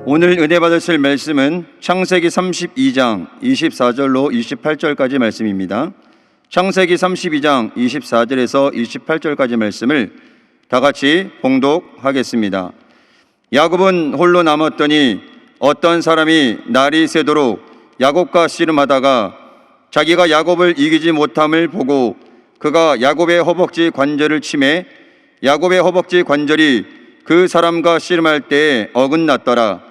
오늘 은혜 받으실 말씀은 창세기 32장 24절로 28절까지 말씀입니다. 창세기 32장 24절에서 28절까지 말씀을 다 같이 봉독하겠습니다. 야곱은 홀로 남았더니 어떤 사람이 날이 새도록 야곱과 씨름하다가 자기가 야곱을 이기지 못함을 보고 그가 야곱의 허벅지 관절을 치매 야곱의 허벅지 관절이 그 사람과 씨름할 때에 어긋났더라.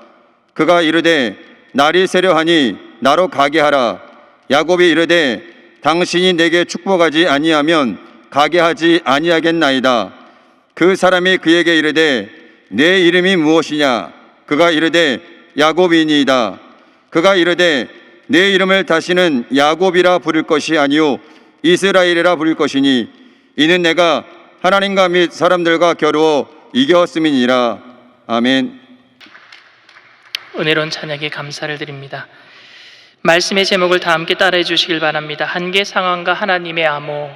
그가 이르되 날이 새려하니 나로 가게 하라. 야곱이 이르되 당신이 내게 축복하지 아니하면 가게 하지 아니하겠나이다. 그 사람이 그에게 이르되 내 이름이 무엇이냐? 그가 이르되 야곱이니이다. 그가 이르되 내 이름을 다시는 야곱이라 부를 것이 아니요 이스라엘이라 부를 것이니 이는 내가 하나님과 및 사람들과 겨루어 이겼음이니라. 아멘. 은혜로운 찬양에 감사를 드립니다. 말씀의 제목을 다 함께 따라해 주시길 바랍니다. 한계 상황과 하나님의 암호.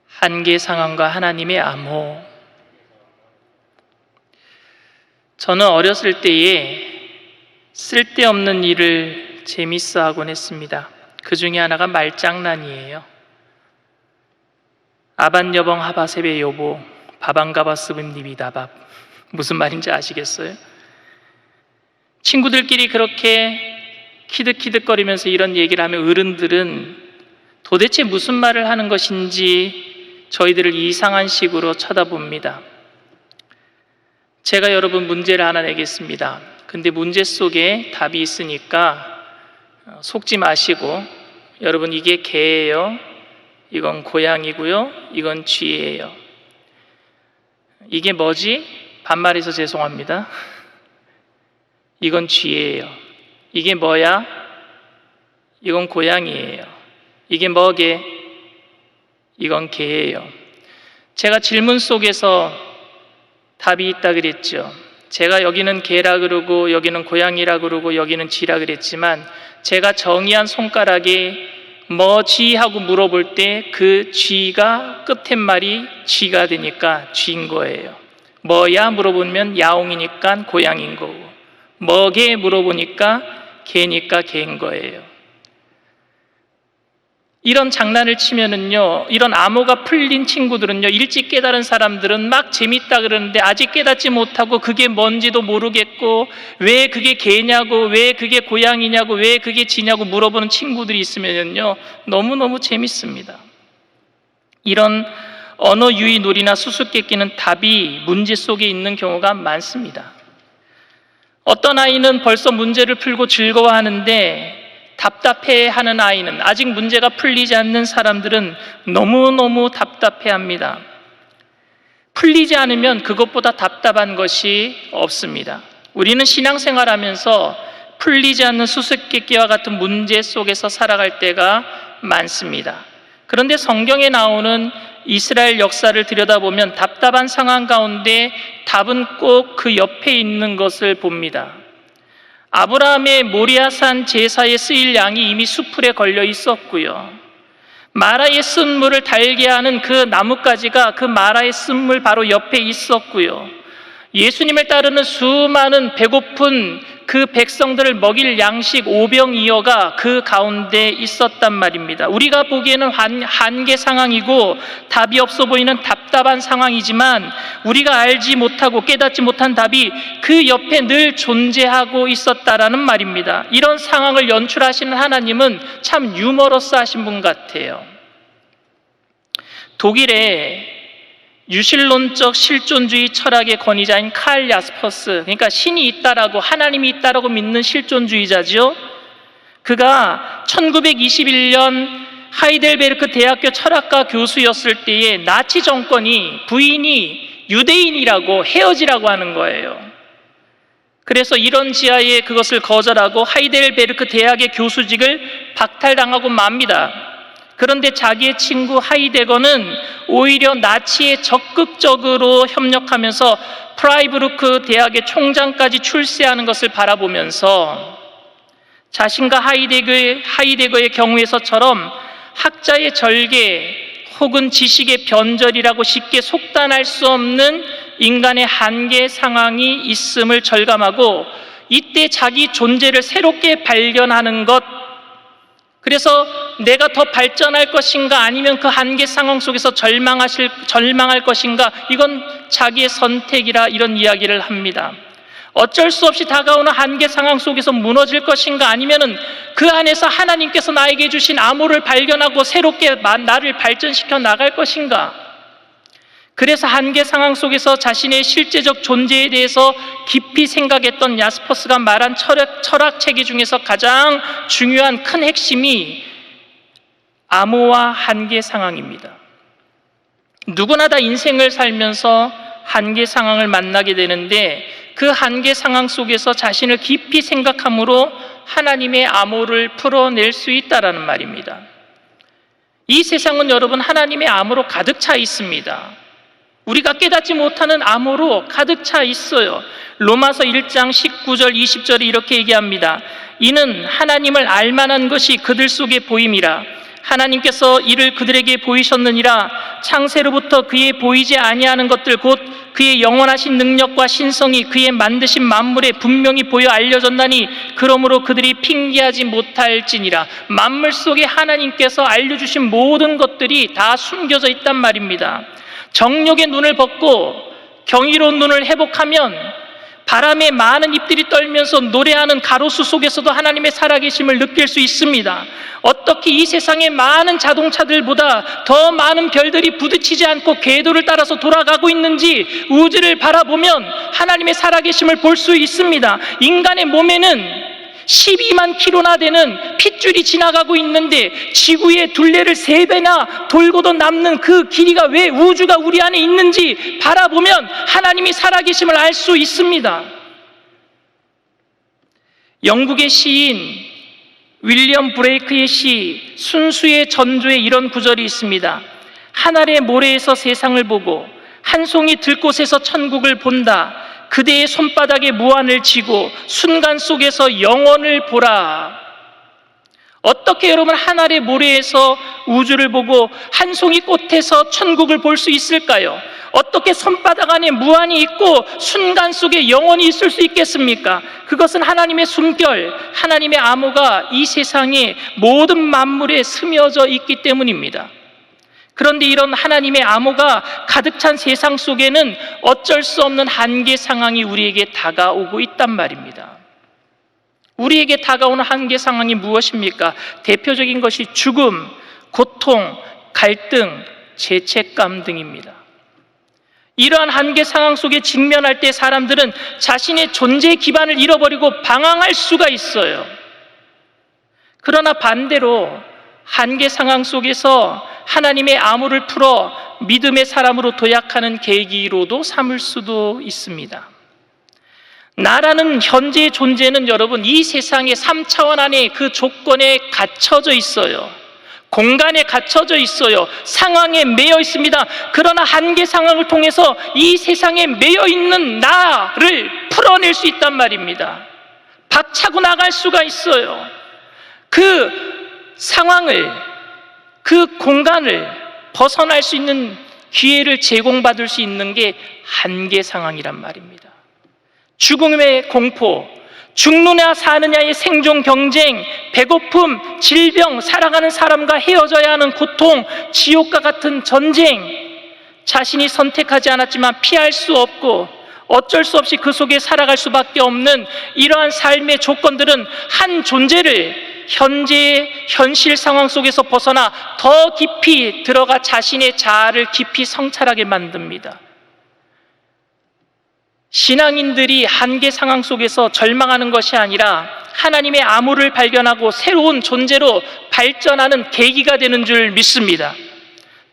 한계 상황과 하나님의 암호. 저는 어렸을 때에 쓸데없는 일을 재밌어 하곤 했습니다. 그 중에 하나가 말장난이에요. 아반여봉 하바세베 요보 바방가바스빔 니비다밥. 무슨 말인지 아시겠어요? 친구들끼리 그렇게 키득키득거리면서 이런 얘기를 하면 어른들은 도대체 무슨 말을 하는 것인지 저희들을 이상한 식으로 쳐다봅니다. 제가 여러분 문제를 하나 내겠습니다. 근데 문제 속에 답이 있으니까 속지 마시고, 여러분 이게 개예요, 이건 고양이고요, 이건 쥐예요. 이게 뭐지? 반말해서 죄송합니다. 이건 쥐예요. 이게 뭐야? 이건 고양이예요. 이게 뭐게? 이건 개예요. 제가 질문 속에서 답이 있다 그랬죠. 제가 여기는 개라 그러고 여기는 고양이라 그러고 여기는 쥐라 그랬지만 제가 정의한 손가락에 뭐지 하고 물어볼 때 그 쥐가 끝햅말이 쥐가 되니까 쥐인 거예요. 뭐야 물어보면 야옹이니까 고양이인 거고, 뭐게 물어보니까 개니까 개인 거예요. 이런 장난을 치면은요, 이런 암호가 풀린 친구들은요, 일찍 깨달은 사람들은 막 재밌다 그러는데 아직 깨닫지 못하고 그게 뭔지도 모르겠고 왜 그게 개냐고 왜 그게 고양이냐고 왜 그게 쥐냐고 물어보는 친구들이 있으면요 너무너무 재밌습니다. 이런 언어 유희 놀이나 수수께끼는 답이 문제 속에 있는 경우가 많습니다. 어떤 아이는 벌써 문제를 풀고 즐거워하는데 답답해하는 아이는, 아직 문제가 풀리지 않는 사람들은 너무너무 답답해합니다. 풀리지 않으면 그것보다 답답한 것이 없습니다. 우리는 신앙생활하면서 풀리지 않는 수수께끼와 같은 문제 속에서 살아갈 때가 많습니다. 그런데 성경에 나오는 이스라엘 역사를 들여다보면 답답한 상황 가운데 답은 꼭 그 옆에 있는 것을 봅니다. 아브라함의 모리아산 제사에 쓰일 양이 이미 수풀에 걸려 있었고요. 마라의 쓴물을 달게 하는 그 나뭇가지가 그 마라의 쓴물 바로 옆에 있었고요. 예수님을 따르는 수많은 배고픈 그 백성들을 먹일 양식 오병이어가 그 가운데 있었단 말입니다. 우리가 보기에는 한계 상황이고 답이 없어 보이는 답답한 상황이지만 우리가 알지 못하고 깨닫지 못한 답이 그 옆에 늘 존재하고 있었다라는 말입니다. 이런 상황을 연출하시는 하나님은 참 유머러스 하신 분 같아요. 독일의 유실론적 실존주의 철학의 권위자인 칼 야스퍼스, 그러니까 신이 있다라고, 하나님이 있다라고 믿는 실존주의자죠. 그가 1921년 하이델베르크 대학교 철학과 교수였을 때에 나치 정권이 부인이 유대인이라고 헤어지라고 하는 거예요. 그래서 이런 지하에 그것을 거절하고 하이델베르크 대학의 교수직을 박탈당하고 맙니다. 그런데 자기의 친구 하이데거는 오히려 나치에 적극적으로 협력하면서 프라이부르크 대학의 총장까지 출세하는 것을 바라보면서 자신과 하이데거의 경우에서처럼 학자의 절개 혹은 지식의 변절이라고 쉽게 속단할 수 없는 인간의 한계 상황이 있음을 절감하고 이때 자기 존재를 새롭게 발견하는 것, 그래서 내가 더 발전할 것인가 아니면 그 한계 상황 속에서 절망할 것인가, 이건 자기의 선택이라 이런 이야기를 합니다. 어쩔 수 없이 다가오는 한계 상황 속에서 무너질 것인가 아니면은 그 안에서 하나님께서 나에게 주신 암호를 발견하고 새롭게 나를 발전시켜 나갈 것인가. 그래서 한계 상황 속에서 자신의 실제적 존재에 대해서 깊이 생각했던 야스퍼스가 말한 철학 체계 중에서 가장 중요한 큰 핵심이 암호와 한계 상황입니다. 누구나 다 인생을 살면서 한계 상황을 만나게 되는데 그 한계 상황 속에서 자신을 깊이 생각함으로 하나님의 암호를 풀어낼 수 있다라는 말입니다. 이 세상은 여러분 하나님의 암호로 가득 차 있습니다. 우리가 깨닫지 못하는 암호로 가득 차 있어요. 로마서 1장 19절 20절에 이렇게 얘기합니다. 이는 하나님을 알만한 것이 그들 속에 보임이라. 하나님께서 이를 그들에게 보이셨느니라. 창세로부터 그의 보이지 아니하는 것들 곧 그의 영원하신 능력과 신성이 그의 만드신 만물에 분명히 보여 알려졌나니 그러므로 그들이 핑계하지 못할지니라. 만물 속에 하나님께서 알려주신 모든 것들이 다 숨겨져 있단 말입니다. 정욕의 눈을 벗고 경이로운 눈을 회복하면 바람에 많은 잎들이 떨면서 노래하는 가로수 속에서도 하나님의 살아계심을 느낄 수 있습니다. 어떻게 이 세상의 많은 자동차들보다 더 많은 별들이 부딪히지 않고 궤도를 따라서 돌아가고 있는지 우주를 바라보면 하나님의 살아계심을 볼 수 있습니다. 인간의 몸에는 12만 킬로나 되는 핏줄이 지나가고 있는데 지구의 둘레를 3배나 돌고도 남는 그 길이가 왜 우주가 우리 안에 있는지 바라보면 하나님이 살아계심을 알 수 있습니다. 영국의 시인 윌리엄 브레이크의 시 순수의 전조에 이런 구절이 있습니다. 하늘의 모래에서 세상을 보고 한 송이 들꽃에서 천국을 본다. 그대의 손바닥에 무한을 쥐고 순간 속에서 영원을 보라. 어떻게 여러분 하늘의 모래에서 우주를 보고 한 송이 꽃에서 천국을 볼 수 있을까요? 어떻게 손바닥 안에 무한이 있고 순간 속에 영원이 있을 수 있겠습니까? 그것은 하나님의 숨결, 하나님의 암호가 이 세상의 모든 만물에 스며져 있기 때문입니다. 그런데 이런 하나님의 암호가 가득 찬 세상 속에는 어쩔 수 없는 한계 상황이 우리에게 다가오고 있단 말입니다. 우리에게 다가오는 한계 상황이 무엇입니까? 대표적인 것이 죽음, 고통, 갈등, 죄책감 등입니다. 이러한 한계 상황 속에 직면할 때 사람들은 자신의 존재 기반을 잃어버리고 방황할 수가 있어요. 그러나 반대로 한계 상황 속에서 하나님의 암호를 풀어 믿음의 사람으로 도약하는 계기로도 삼을 수도 있습니다. 나라는 현재의 존재는 여러분 이 세상의 3차원 안에 그 조건에 갇혀져 있어요. 공간에 갇혀져 있어요. 상황에 매여 있습니다. 그러나 한계 상황을 통해서 이 세상에 매여 있는 나를 풀어낼 수 있단 말입니다. 박차고 나갈 수가 있어요. 그 상황을, 그 공간을 벗어날 수 있는 기회를 제공받을 수 있는 게 한계 상황이란 말입니다. 죽음의 공포, 죽느냐 사느냐의 생존 경쟁, 배고픔, 질병, 사랑하는 사람과 헤어져야 하는 고통, 지옥과 같은 전쟁, 자신이 선택하지 않았지만 피할 수 없고 어쩔 수 없이 그 속에 살아갈 수밖에 없는 이러한 삶의 조건들은 한 존재를 현재의 현실 상황 속에서 벗어나 더 깊이 들어가 자신의 자아를 깊이 성찰하게 만듭니다. 신앙인들이 한계 상황 속에서 절망하는 것이 아니라 하나님의 암호를 발견하고 새로운 존재로 발전하는 계기가 되는 줄 믿습니다.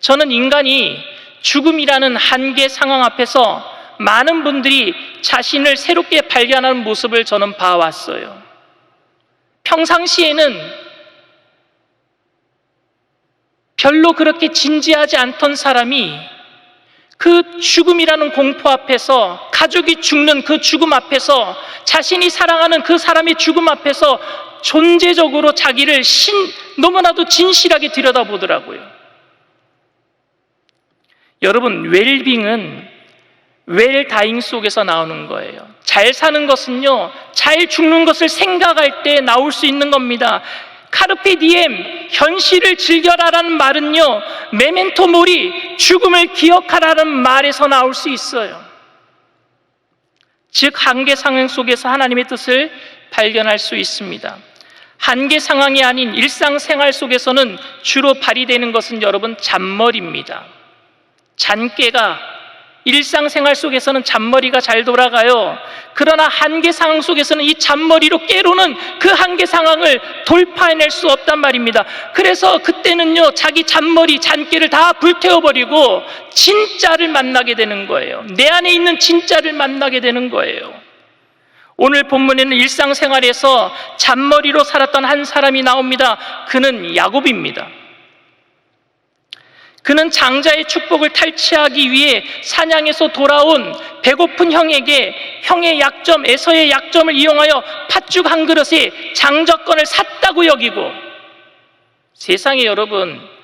저는 인간이 죽음이라는 한계 상황 앞에서 많은 분들이 자신을 새롭게 발견하는 모습을 저는 봐왔어요. 평상시에는 별로 그렇게 진지하지 않던 사람이 그 죽음이라는 공포 앞에서, 가족이 죽는 그 죽음 앞에서, 자신이 사랑하는 그 사람의 죽음 앞에서 존재적으로 자기를 너무나도 진실하게 들여다보더라고요. 여러분, 웰빙은 웰다잉 속에서 나오는 거예요. 잘 사는 것은요, 잘 죽는 것을 생각할 때 나올 수 있는 겁니다. 카르페 디엠, 현실을 즐겨라라는 말은요, 메멘토 모리, 죽음을 기억하라는 말에서 나올 수 있어요. 즉 한계 상황 속에서 하나님의 뜻을 발견할 수 있습니다. 한계 상황이 아닌 일상생활 속에서는 주로 발휘되는 것은 여러분 잔머리입니다. 잔깨가 일상생활 속에서는 잔머리가 잘 돌아가요. 그러나 한계 상황 속에서는 이 잔머리로 깨로는 그 한계 상황을 돌파해낼 수 없단 말입니다. 그래서 그때는요, 자기 잔머리, 잔깨를 다 불태워버리고 진짜를 만나게 되는 거예요. 내 안에 있는 진짜를 만나게 되는 거예요. 오늘 본문에는 일상생활에서 잔머리로 살았던 한 사람이 나옵니다. 그는 야곱입니다. 그는 장자의 축복을 탈취하기 위해 사냥에서 돌아온 배고픈 형에게 형의 약점, 에서의 약점을 이용하여 팥죽 한 그릇에 장자권을 샀다고 여기고, 세상에 여러분,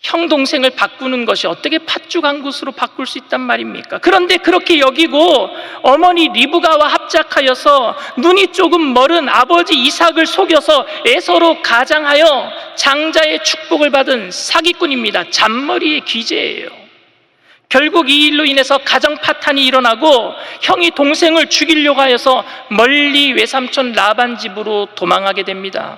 형 동생을 바꾸는 것이 어떻게 팥죽 한 그릇으로 바꿀 수 있단 말입니까? 그런데 그렇게 여기고 어머니 리브가와 합작하여서 눈이 조금 멀은 아버지 이삭을 속여서 에서로 가장하여 장자의 축복을 받은 사기꾼입니다. 잔머리의 귀재예요. 결국 이 일로 인해서 가정 파탄이 일어나고 형이 동생을 죽이려고 하여서 멀리 외삼촌 라반 집으로 도망하게 됩니다.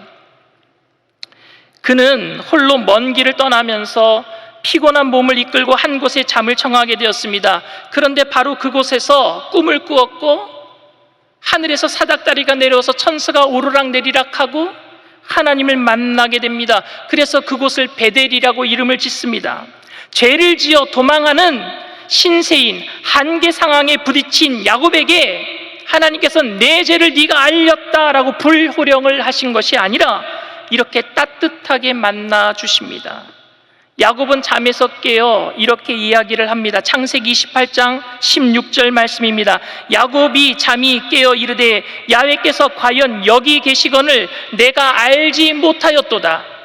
그는 홀로 먼 길을 떠나면서 피곤한 몸을 이끌고 한 곳에 잠을 청하게 되었습니다. 그런데 바로 그곳에서 꿈을 꾸었고 하늘에서 사닥다리가 내려와서 천사가 오르락 내리락하고 하나님을 만나게 됩니다. 그래서 그곳을 베델이라고 이름을 짓습니다. 죄를 지어 도망하는 신세인, 한계 상황에 부딪힌 야곱에게 하나님께서는 내 죄를 네가 알렸다라고 불호령을 하신 것이 아니라 이렇게 따뜻하게 만나 주십니다. 야곱은 잠에서 깨어 이렇게 이야기를 합니다. 창세기 28장 16절 말씀입니다. 야곱이 잠이 깨어 이르되 야훼께서 과연 여기 계시거늘 내가 알지 못하였도다.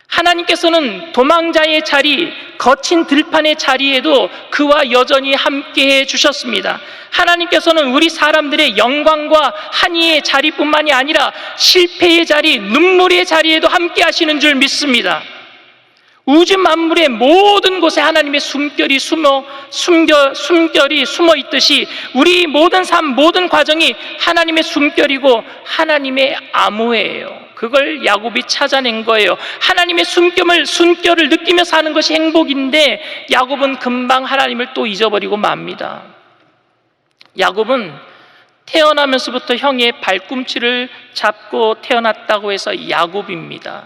하나님께서는 도망자의 자리, 거친 들판의 자리에도 그와 여전히 함께해 주셨습니다. 하나님께서는 우리 사람들의 영광과 한의의 자리뿐만이 아니라 실패의 자리, 눈물의 자리에도 함께 하시는 줄 믿습니다. 우주 만물의 모든 곳에 하나님의 숨결이 숨어 있듯이 우리 모든 삶, 모든 과정이 하나님의 숨결이고 하나님의 암호예요. 그걸 야곱이 찾아낸 거예요. 하나님의 숨결을 느끼며 사는 것이 행복인데 야곱은 금방 하나님을 또 잊어버리고 맙니다. 야곱은 태어나면서부터 형의 발꿈치를 잡고 태어났다고 해서 야곱입니다.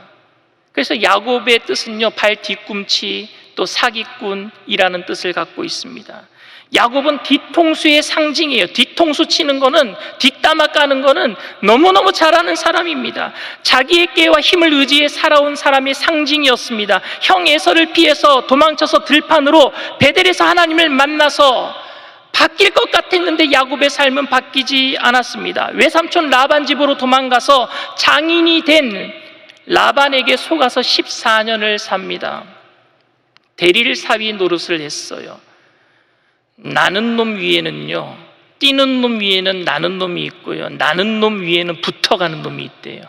그래서 야곱의 뜻은요, 발 뒤꿈치, 또 사기꾼이라는 뜻을 갖고 있습니다. 야곱은 뒤통수의 상징이에요. 뒤통수 치는 거는, 뒷담화 까는 거는 너무너무 잘하는 사람입니다. 자기의 깨와 힘을 의지해 살아온 사람의 상징이었습니다. 형 에서를 피해서 도망쳐서 들판으로 베델에서 하나님을 만나서 바뀔 것 같았는데 야곱의 삶은 바뀌지 않았습니다. 외삼촌 라반 집으로 도망가서 장인이 된 라반에게 속아서 14년을 삽니다. 대릴 사위 노릇을 했어요. 나는 놈 위에는요, 뛰는 놈 위에는 나는 놈이 있고요, 나는 놈 위에는 붙어가는 놈이 있대요.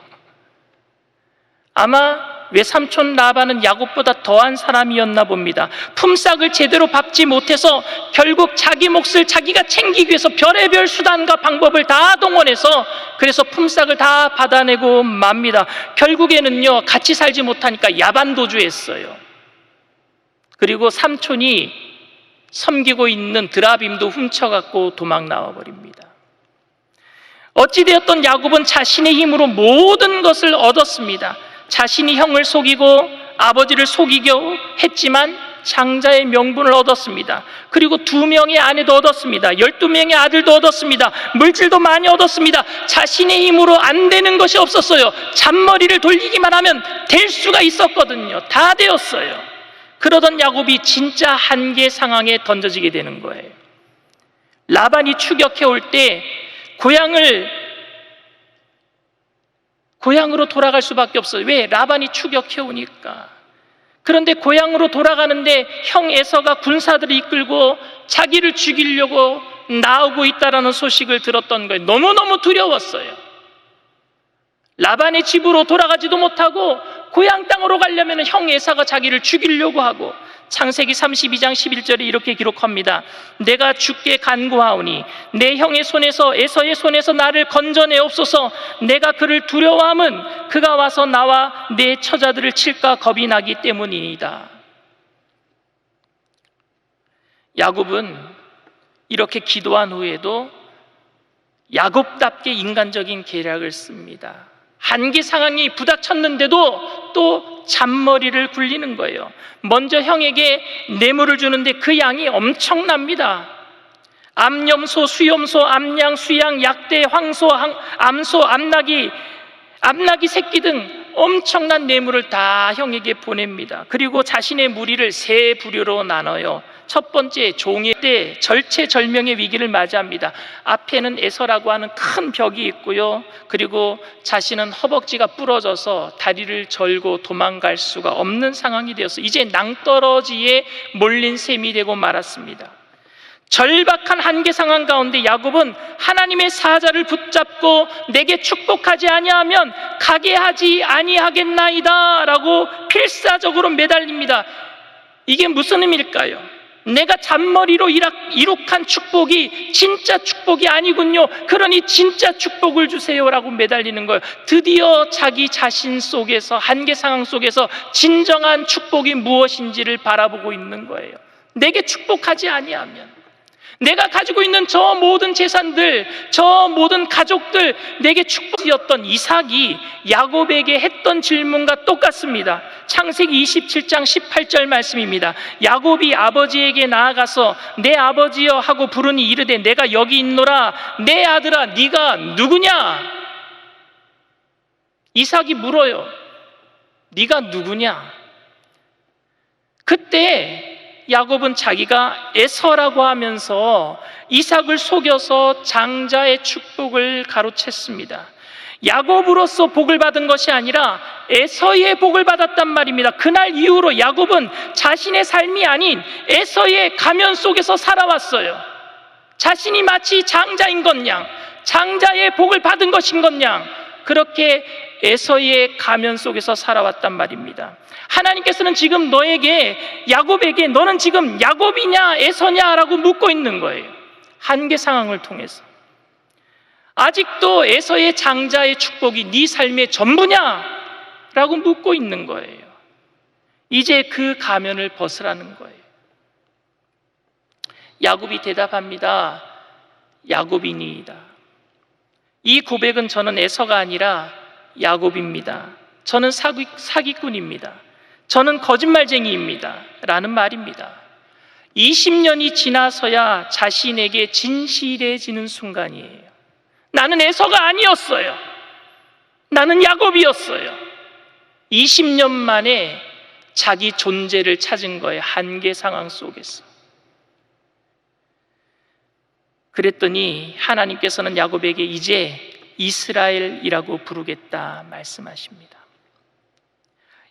아마 외삼촌 라반은 야곱보다 더한 사람이었나 봅니다. 품삯을 제대로 밟지 못해서 결국 자기 몫을 자기가 챙기기 위해서 별의별 수단과 방법을 다 동원해서 그래서 품삯을 다 받아내고 맙니다. 결국에는요, 같이 살지 못하니까 야반도주했어요. 그리고 삼촌이 섬기고 있는 드라빔도 훔쳐갖고 도망 나와버립니다. 어찌되었던 야곱은 자신의 힘으로 모든 것을 얻었습니다. 자신이 형을 속이고 아버지를 속이려 했지만 장자의 명분을 얻었습니다. 그리고 2명의 아내도 얻었습니다. 12명의 아들도 얻었습니다. 물질도 많이 얻었습니다. 자신의 힘으로 안 되는 것이 없었어요. 잔머리를 돌리기만 하면 될 수가 있었거든요. 다 되었어요. 그러던 야곱이 진짜 한계 상황에 던져지게 되는 거예요. 라반이 추격해 올 때 고향으로 돌아갈 수밖에 없어요. 왜? 라반이 추격해 오니까. 그런데 고향으로 돌아가는데 형 에서가 군사들을 이끌고 자기를 죽이려고 나오고 있다라는 소식을 들었던 거예요. 너무너무 두려웠어요. 라반의 집으로 돌아가지도 못하고 고향 땅으로 가려면 형 에사가 자기를 죽이려고 하고, 창세기 32장 11절에 이렇게 기록합니다. 내가 주께 간구하오니 내 형의 손에서 에서의 손에서 나를 건져내옵소서. 내가 그를 두려워함은 그가 와서 나와 내 처자들을 칠까 겁이 나기 때문이니이다. 야곱은 이렇게 기도한 후에도 야곱답게 인간적인 계략을 씁니다. 한계 상황이 부닥쳤는데도 또 잔머리를 굴리는 거예요. 먼저 형에게 뇌물을 주는데 그 양이 엄청납니다. 암염소, 수염소, 암양, 수양, 약대, 황소, 암소, 암나기 새끼 등 엄청난 뇌물을 다 형에게 보냅니다. 그리고 자신의 무리를 세 부류로 나눠요. 첫 번째, 종의 때 절체절명의 위기를 맞이합니다. 앞에는 에서라고 하는 큰 벽이 있고요, 그리고 자신은 허벅지가 부러져서 다리를 절고 도망갈 수가 없는 상황이 되어서 이제 낭떠러지에 몰린 셈이 되고 말았습니다. 절박한 한계 상황 가운데 야곱은 하나님의 사자를 붙잡고 내게 축복하지 아니하면 가게 하지 아니하겠나이다 라고 필사적으로 매달립니다. 이게 무슨 의미일까요? 내가 잔머리로 이룩한 축복이 진짜 축복이 아니군요. 그러니 진짜 축복을 주세요라고 매달리는 거예요. 드디어 자기 자신 속에서, 한계 상황 속에서 진정한 축복이 무엇인지를 바라보고 있는 거예요. 내게 축복하지 아니하면, 내가 가지고 있는 저 모든 재산들, 저 모든 가족들, 내게 축복이었던 이삭이 야곱에게 했던 질문과 똑같습니다. 창세기 27장 18절 말씀입니다. 야곱이 아버지에게 나아가서 내 아버지여 하고 부르니 이르되 내가 여기 있노라. 내 아들아 네가 누구냐? 이삭이 물어요. 네가 누구냐? 그때 야곱은 자기가 에서라고 하면서 이삭을 속여서 장자의 축복을 가로챘습니다. 야곱으로서 복을 받은 것이 아니라 에서의 복을 받았단 말입니다. 그날 이후로 야곱은 자신의 삶이 아닌 에서의 가면 속에서 살아왔어요. 자신이 마치 장자인 것 양, 장자의 복을 받은 것인 것 양, 그렇게 에서의 가면 속에서 살아왔단 말입니다. 하나님께서는 지금 야곱에게 너는 지금 야곱이냐 에서냐라고 묻고 있는 거예요. 한계 상황을 통해서 아직도 에서의 장자의 축복이 네 삶의 전부냐라고 묻고 있는 거예요. 이제 그 가면을 벗으라는 거예요. 야곱이 대답합니다. 야곱이니이다. 이 고백은 저는 에서가 아니라 야곱입니다. 저는 사기꾼입니다. 저는 거짓말쟁이입니다. 라는 말입니다. 20년이 지나서야 자신에게 진실해지는 순간이에요. 나는 에서가 아니었어요. 나는 야곱이었어요. 20년 만에 자기 존재를 찾은 거예요. 한계 상황 속에서. 그랬더니 하나님께서는 야곱에게 이제 이스라엘이라고 부르겠다 말씀하십니다.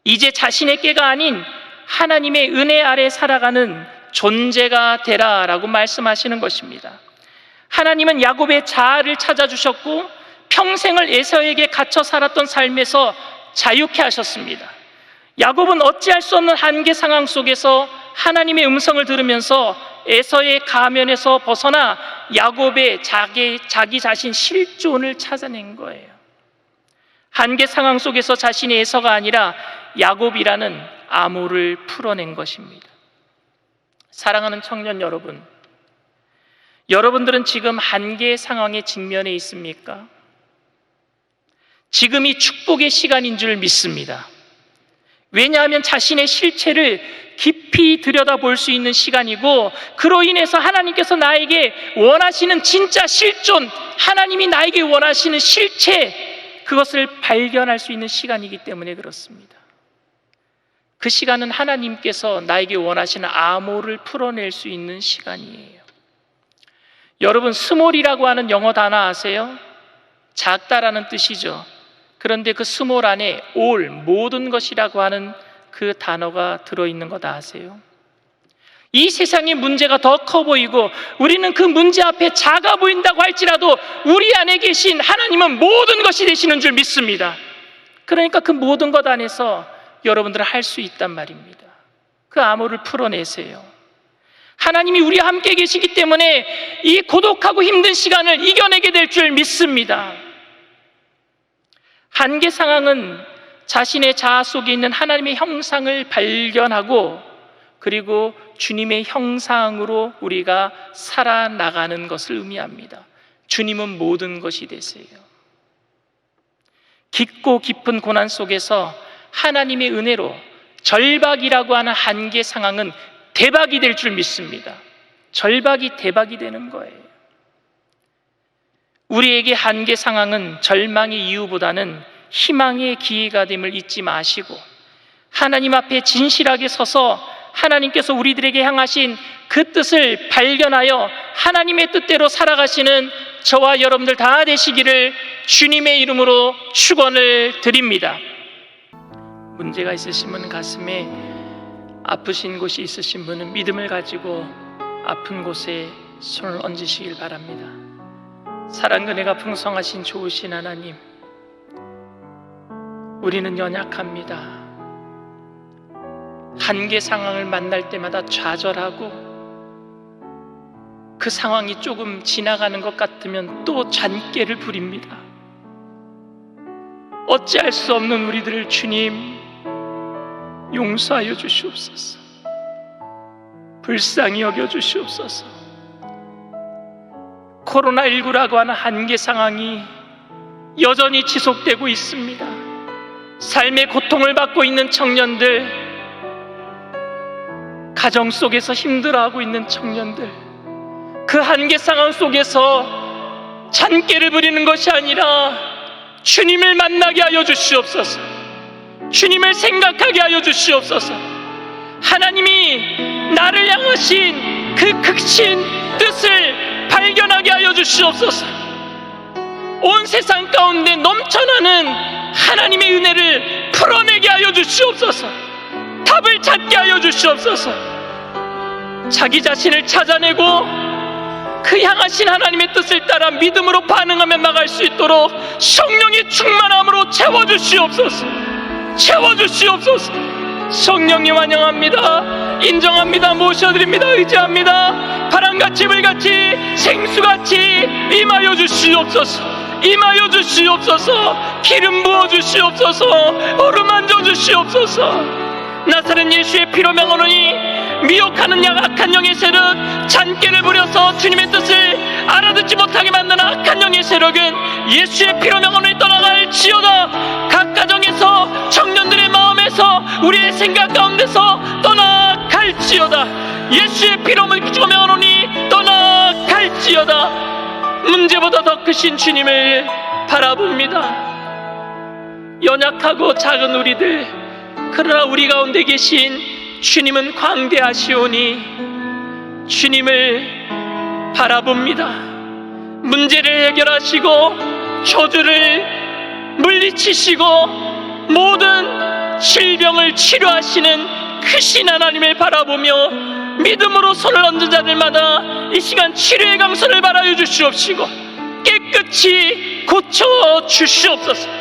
이제 자신의 꾀가 아닌 하나님의 은혜 아래 살아가는 존재가 되라라고 말씀하시는 것입니다. 하나님은 야곱의 자아를 찾아주셨고 평생을 에서에게 갇혀 살았던 삶에서 자유케 하셨습니다. 야곱은 어찌할 수 없는 한계 상황 속에서 하나님의 음성을 들으면서 에서의 가면에서 벗어나 야곱의 자기 자신 실존을 찾아낸 거예요. 한계 상황 속에서 자신이 에서가 아니라 야곱이라는 암호를 풀어낸 것입니다. 사랑하는 청년 여러분, 여러분들은 지금 한계 상황에 직면해 있습니까? 지금이 축복의 시간인 줄 믿습니다. 왜냐하면 자신의 실체를 깊이 들여다볼 수 있는 시간이고, 그로 인해서 하나님께서 나에게 원하시는 진짜 실존, 하나님이 나에게 원하시는 실체, 그것을 발견할 수 있는 시간이기 때문에 그렇습니다. 그 시간은 하나님께서 나에게 원하시는 암호를 풀어낼 수 있는 시간이에요. 여러분, 스몰이라고 하는 영어 단어 아세요? 작다라는 뜻이죠. 그런데 그 스몰 안에 all, 모든 것이라고 하는 그 단어가 들어있는 거 다 아세요? 이 세상의 문제가 더 커 보이고 우리는 그 문제 앞에 작아 보인다고 할지라도 우리 안에 계신 하나님은 모든 것이 되시는 줄 믿습니다. 그러니까 그 모든 것 안에서 여러분들은 할 수 있단 말입니다. 그 암호를 풀어내세요. 하나님이 우리와 함께 계시기 때문에 이 고독하고 힘든 시간을 이겨내게 될 줄 믿습니다. 한계 상황은 자신의 자아 속에 있는 하나님의 형상을 발견하고 그리고 주님의 형상으로 우리가 살아나가는 것을 의미합니다. 주님은 모든 것이 되세요. 깊고 깊은 고난 속에서 하나님의 은혜로 절박이라고 하는 한계 상황은 대박이 될 줄 믿습니다. 절박이 대박이 되는 거예요. 우리에게 한계 상황은 절망의 이유보다는 희망의 기회가 됨을 잊지 마시고 하나님 앞에 진실하게 서서 하나님께서 우리들에게 향하신 그 뜻을 발견하여 하나님의 뜻대로 살아가시는 저와 여러분들 다 되시기를 주님의 이름으로 축원을 드립니다. 문제가 있으신 분은 가슴에, 아프신 곳이 있으신 분은 믿음을 가지고 아픈 곳에 손을 얹으시길 바랍니다. 사랑 은혜가 풍성하신 좋으신 하나님, 우리는 연약합니다. 한계 상황을 만날 때마다 좌절하고 그 상황이 조금 지나가는 것 같으면 또 잔꾀를 부립니다. 어찌할 수 없는 우리들을 주님 용서하여 주시옵소서. 불쌍히 여겨 주시옵소서. 코로나19라고 하는 한계 상황이 여전히 지속되고 있습니다. 삶의 고통을 받고 있는 청년들, 가정 속에서 힘들어하고 있는 청년들, 그 한계 상황 속에서 잔꾀를 부리는 것이 아니라 주님을 만나게 하여 주시옵소서. 주님을 생각하게 하여 주시옵소서. 하나님이 나를 향하신 그 극신 뜻을 발견하게 하여 주시옵소서. 온 세상 가운데 넘쳐나는 하나님의 은혜를 풀어내게 하여 주시옵소서. 답을 찾게 하여 주시옵소서. 자기 자신을 찾아내고 그 향하신 하나님의 뜻을 따라 믿음으로 반응하며 나갈 수 있도록 성령의 충만함으로 채워주시옵소서. 채워주시옵소서. 성령님 환영합니다. 인정합니다. 모셔드립니다. 의지합니다. 바람같이 불같이 생수같이 임하여 주시옵소서. 임하여 주시옵소서. 기름 부어 주시옵소서. 어루만져 주시옵소서. 나사렛 예수의 피로 명하노니 미혹하는 악한 영의 세력, 잔꾀를 부려서 주님의 뜻을 알아듣지 못하게 만드는 악한 영의 세력은 예수의 피로 명하노니 떠나갈지어다. 각 가정에서, 청년들의 마음에서, 우리의 생각 가운데서 떠나갈지어다. 예수의 피로 명하노니 떠나갈지어다. 문제보다 더 크신 주님을 바라봅니다. 연약하고 작은 우리들, 그러나 우리 가운데 계신 주님은 광대하시오니 주님을 바라봅니다. 문제를 해결하시고 저주를 물리치시고 모든 질병을 치료하시는 크신 하나님을 바라보며 믿음으로 손을 얹은 자들마다 이 시간 치료의 강선을 바라여 주시옵시고 깨끗이 고쳐 주시옵소서.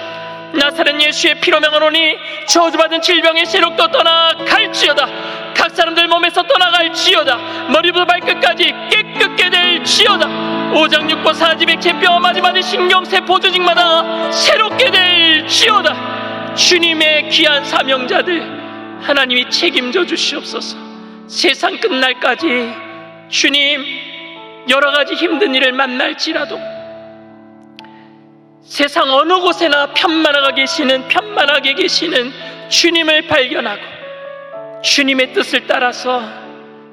나사렛 예수의 피로 명하노니 저주받은 질병의 세력도 떠나갈지어다. 각 사람들 몸에서 떠나갈지어다. 머리부터 발끝까지 깨끗게 될지어다. 오장육부 사지백 체뼈 마지막에 신경세포 조직마다 새롭게 될지어다. 주님의 귀한 사명자들 하나님이 책임져 주시옵소서. 세상 끝날까지 주님 여러 가지 힘든 일을 만날지라도 세상 어느 곳에나 편만하게 계시는 주님을 발견하고 주님의 뜻을 따라서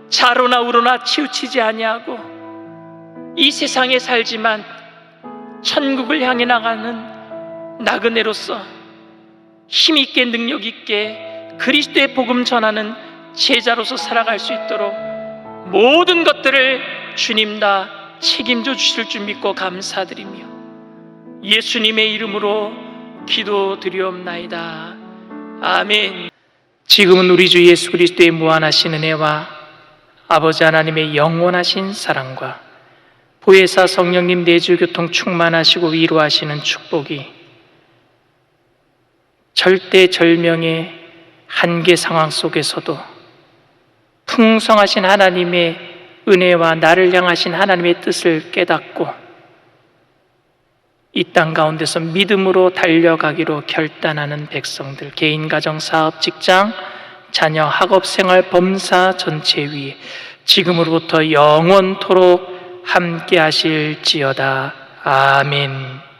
자로나 우로나 치우치지 아니하고 이 세상에 살지만 천국을 향해 나가는 나그네로서 힘있게 능력있게 그리스도의 복음 전하는 제자로서 살아갈 수 있도록 모든 것들을 주님 다 책임져 주실 줄 믿고 감사드리며 예수님의 이름으로 기도드리옵나이다. 아멘. 지금은 우리 주 예수 그리스도의 무한하신 은혜와 아버지 하나님의 영원하신 사랑과 보혜사 성령님 내주교통 충만하시고 위로하시는 축복이 절대절명의 한계 상황 속에서도 풍성하신 하나님의 은혜와 나를 향하신 하나님의 뜻을 깨닫고 이 땅 가운데서 믿음으로 달려가기로 결단하는 백성들, 개인, 가정, 사업, 직장, 자녀, 학업, 생활, 범사 전체 위에 지금으로부터 영원토록 함께 하실지어다. 아멘.